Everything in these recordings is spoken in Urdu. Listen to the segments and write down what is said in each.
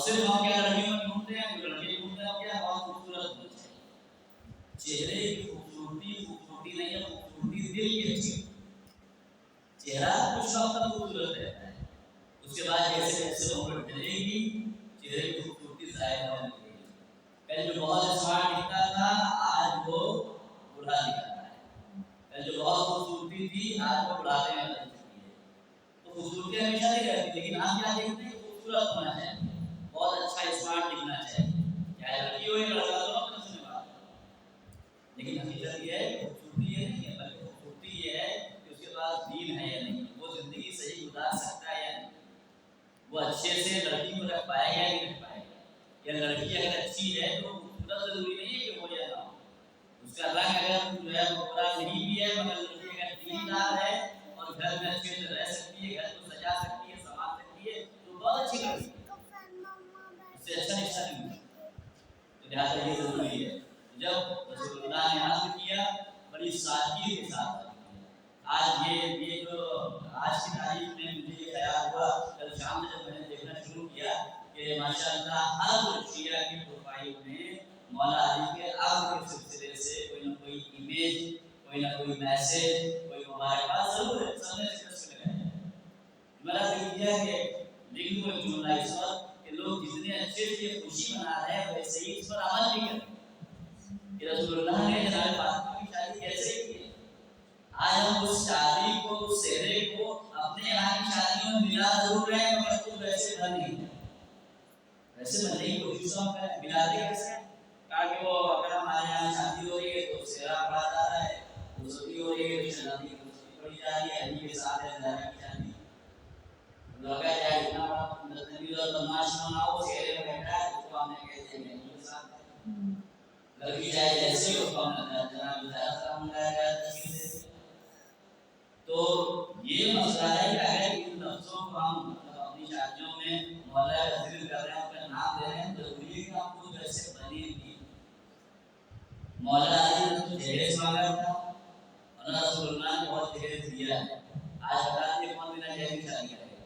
صرف ہم کیا لڑکیوں میں ڈھونڈتے ہیں، جو لڑکے ڈھونڈتے ہیں کیا بہت خوبصورت ہونا چاہیے، چہرے کی خوبصورتی نہیں ہے، خوبصورتی دل کی اچھی، چہرہ کچھ وقت تک خوبصورت رہتا ہے، اس کے بعد جیسے جیسے عمر ڈلے گی چہرے کی خوبصورتی ظاہر ہونے لگے گی۔ پہلے جو بہت اسمارٹ دکھتا تھا آج وہ بوڑھا دکھتا ہے، پہلے جو بہت خوبصورتی تھی آج وہ بڑھاپے میں بدل چکی ہے۔ تو خوبصورتی ہمیشہ نہیں رہتی، لیکن ہم کیا دیکھتے ہیں خوبصورت ہونا چاہیے، بہت اچھا اسمارٹ دکھنا چاہیے، چاہے لڑکی ہو یا لڑکا تو اپنے سے بات، لیکن حقیقت یہ ہے خوبصورتی یہ نہیں ہے، بلکہ خوبصورتی یہ ہے کہ اس کے پاس دین ہے یا نہیں، وہ زندگی صحیح گزار سکتا ہے یا نہیں، وہ اچھے سے لڑکی کو رکھ پائے گا یا نہیں رکھ پائے گا، یا لڑکی اگر اچھی ہے تو خوبصورت ضروری نہیں ہے کہ ہو یا نہ ہو، اس کا رنگ اگر جو ہے وہ برا نہیں بھی ہے مگر لڑکی اگر دیندار ہے اور گھر میں اچھے سے رہ سکتی ہے، گھر کو سجا سکتی ہے، سنبھال سکتی ہے تو بہت اچھی لڑکی ہے، اس سے اچھا رشتہ نہیں ہے، تو لہٰذا یہ ضروری ہے۔ جب رسول اللہ نے عرض کیا بڑی سادگی کے ساتھ، آج یہ جو آج کی تاریخ میں مجھے یہ خیال ہوا، کل شام میں جب میں نے دیکھنا شروع کیا کہ ماشاء اللہ ہر شیعہ کی پروفائل میں مولا علی کے عقد کے سلسلے سے کوئی نہ کوئی امیج، کوئی نہ کوئی میسج، کوئی مبارکباد ضرور ہے، سب نے اسٹیٹس پہ لگایا ہے۔ میرا دل کیا کہ لکھ دوں ایک جملہ اس وقت کہ لوگ جتنے اچھے سے خوشی منا رہے ہیں ویسے ہی اس پر عمل بھی کریں کہ رسول اللہ نے جناب فاطمہ کی شادی کیسے کی ہے۔ آج ہم اس شادی کو، اس سہرے کو اپنے یہاں کی شادیوں میں ملا ضرور رہے ہیں مگر خود ویسے بن نہیں ہے، ویسے بننے کی کوشش ہم کریں، ملاتے کیسے ہیں تاکہ وہ اگر ہمارے یہاں شادی ہو رہی ہے تو سہرا پڑا جا رہا ہے، رخصتی ہو رہی ہے تو شادی کی رخصتی پڑی جا رہی ہے، علی کے ساتھ ہے زہرا کی شادی، لڑکا چاہے اتنا بڑا نبی اور بدماش نہ ہو سہرے میں بیٹھا ہے اس کو ہم نے کہتے ہیں علی کے ساتھ ہے، لڑکی چاہے جیسے ہی اس کو ہم نے جناب زہرا سلام لگایا گیا تشریف سے۔ تو یہ مسئلہ ہے کہ اگر ان لفظوں کو ہم اپنی شادیوں میں مولا کا ذکر کر رہے ہیں، ان کا نام لے رہے ہیں، ضروری ہے کہ ہم خود ویسے بنے بھی۔ مولا علی نے تو جہیز مانگا تھا اور رسول اللہ نے بہت جہیز دیا ہے، آج بتا دیے کون بنا جہیز کی شادی کرے گا؟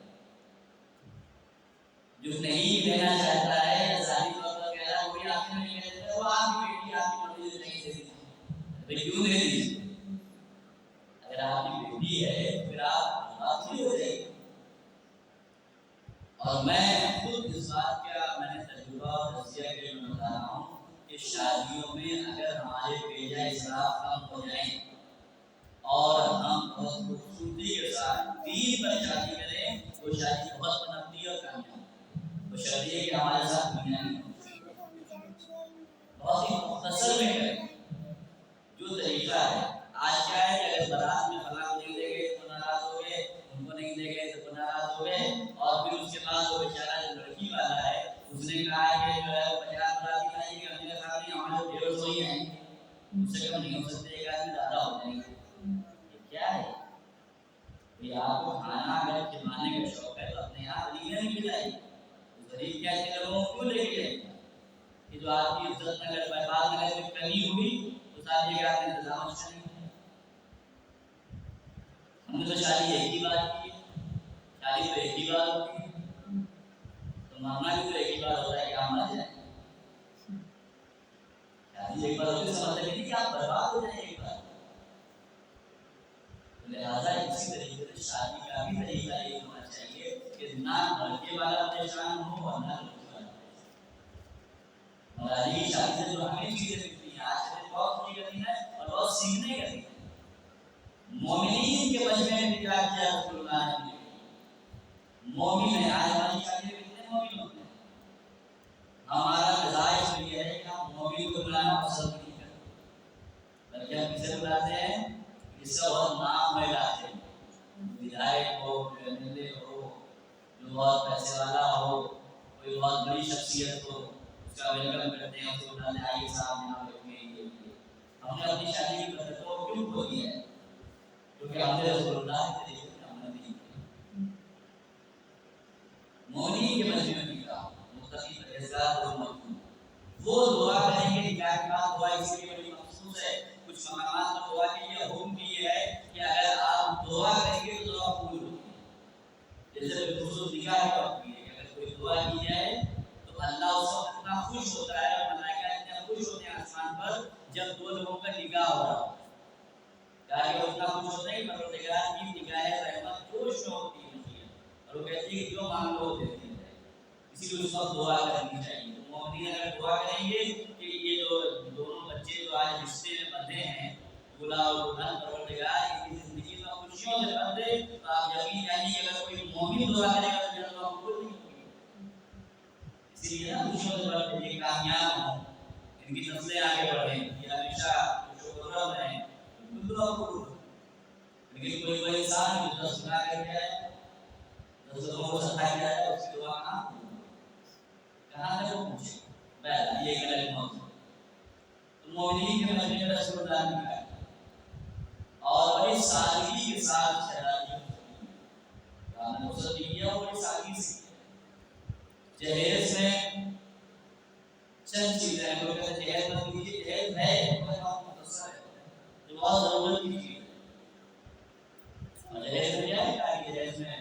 جو نہیں دینا چاہتا ہے یا ظاہری طور پر کہہ رہا ہے کوئی آپ نے نہیں کہتا وہ آپ کی بیٹی آپ کی مرضی سے نہیں دے دی، کیوں دے دی؟ اگر آپ کی بیٹی ہے تو پھر آپ نہیں ہو جائے گی۔ اور میں خود اس بات کا میں نے تجربہ اور تجزیہ کے لیے بتا رہا ہوں کہ شادیوں میں اگر ہمارے بیجا اسراف کم ہو جائیں اور ہم بہت خوبصورتی کے ساتھ دین پر شادی کریں وہ شادی بہت پنپتی اور کامیاب، وہ شادی ہے کہ ہمارے ساتھ دنیا نہیں بہت ہی مختصر میں کریں جو طریقہ ہے۔ آج کیا ہے کہ اگر بارات میں فلاں کو نہیں دے گئے تو ناراض ہو گئے، ان کو نہیں دے گئے تو ناراض ہو گئے، اور پھر اس کے بعد وہ بیچارہ جو لڑکی والا ہے اس نے کہا کہ جو ہے 50 براتی آئیں گے، ہم نے کہا نہیں ہمارے 150 ہی آئیں گے، اس سے کم نہیں ہو سکتے، ایک آدمی زیادہ ہو جائیں گے۔ یہ کیا ہے؟ یہ آپ کو کھانا اگر کھلانے کا شوق ہے تو اپنے یہاں غریبیں نہیں کھلائیے، غریب کیا کہ لوگوں کو کیوں لے کے جائیں گے کہ جو آپ کی عزت میں اگر بعد میں اگر کمی ہوئی تو صاحب یہ کہ آپ نے انتظام اچھا نہیں ہے۔ ہم نے تو شادی ایک ہی بات کی ہے، شادی تو ایک ہی بات ہوتی ہے، تو مرنا بھی تو ایک ہی بات ہوتا ہے کہ آپ مر جائیں، شادی ایک بار ہوتی ہے سمجھ لگی کہ آپ برباد ہو جائیں ایک بار، لہٰذا اسی طریقے سے شادی کا بھی طریقہ یہ ہونا چاہیے کہ نہ لڑکے والا پریشان ہو اور نہ لڑکی والا پریشان ہو۔ اور علی کی شادی سے جو ہمیں چیزیں ملتی ہیں آج کل بہت چیزیں کرتی ہیں اور بہت سیکھنے کرتی ہیں۔ مومنین کے مجمع میں کیا کیا رسول اللہ نے؟ مومن ہے، آج ہماری شادی میں کتنے مومن ہوتے ہیں؟ ہمارا مزاج تو یہ ہے کہ ہم مومن کو بلانا پسند نہیں کرتے، بلکہ ہم کسے بلاتے ہیں؟ اس کا بہت نام میں لاتے ہیں، ودھائک ہو، کوئی ایم ایل اے ہو، جو بہت پیسے والا ہو، کوئی بہت بڑی شخصیت ہو، اس کا ویلکم کرتے ہیں، اس کو بلاتے ہیں آئیے صاحب یہاں بیٹھے ہیں۔ ہم نے اپنی شادی کی برکتوں کو کیوں کھو دیا ہے؟ کیونکہ ہم نے رسول اللہ کے طریقے سے عمل نہیں کیا۔ مومنین کے مجمع میں کہا متقی پرہیزگار اور مقبول وہ دعا کریں گے، کیا بات دعا اس لیے بڑی مخصوص ہے، کچھ مقامات پر دعا کے لیے حکم بھی یہ ہے کہ اگر آپ دعا کریں گے تو دعا قبول ہوگی، جیسے بالخصوص نکاح کا وقت بھی ہے کہ اگر کوئی دعا کی جائے تو خوش ہوتا ہے اور ملائکہ اتنا خوش ہوتے ہیں آسمان پر جب دو لوگوں کا نکاح ہو رہا ہو. کیا کہ اتنا خوش ہوتا ہے پروردگار کی نگاہ رحمت جوش میں ہوتی ہے اور وہ کہتی ہے کہ جو مانگ لو دیتی ہے. اسی لیے اس وقت دعا کرنی چاہیے. تو مومنین اگر دعا کریں گے کہ یہ جو دونوں بچے جو آج رشتے میں بندھے ہیں دولہا اور دلہن پروردگار ان کی زندگی میں خوشیوں سے بھر دے, تو آپ یقین جانیے کہ اگر کوئی مومن دعا کرے گا تو جنت دعا قبول نہیں ہوگی. اسی لیے نا خوشیوں سے بھر دے, یہ کامیاب ہوں, ان کی نسلیں آگے بڑھیں, یہ ہمیشہ خوش و خرم رہیں, بالکل دعا قبول. لیکن کوئی انسان جو 10 گناہ کر کے آئے, 10 لوگوں کو ستا کے آئے, اس کی دعا کہاں تک وہ پہنچے؟ بہت یہ ایک الگ موضوع. تو مومنین کے مجمع میں رسول اللہ نے کہا اور بڑی سادگی کے ساتھ شہادت ہوئی. آپ نے مصدق کیا اور بڑی سادگی سے جہیز میں چند چیزیں ہیں. لوگ کہتے ہیں جہیز مت کیجیے, جہیز ہے مگر بہت مختصر ہے, جو بہت ضرورت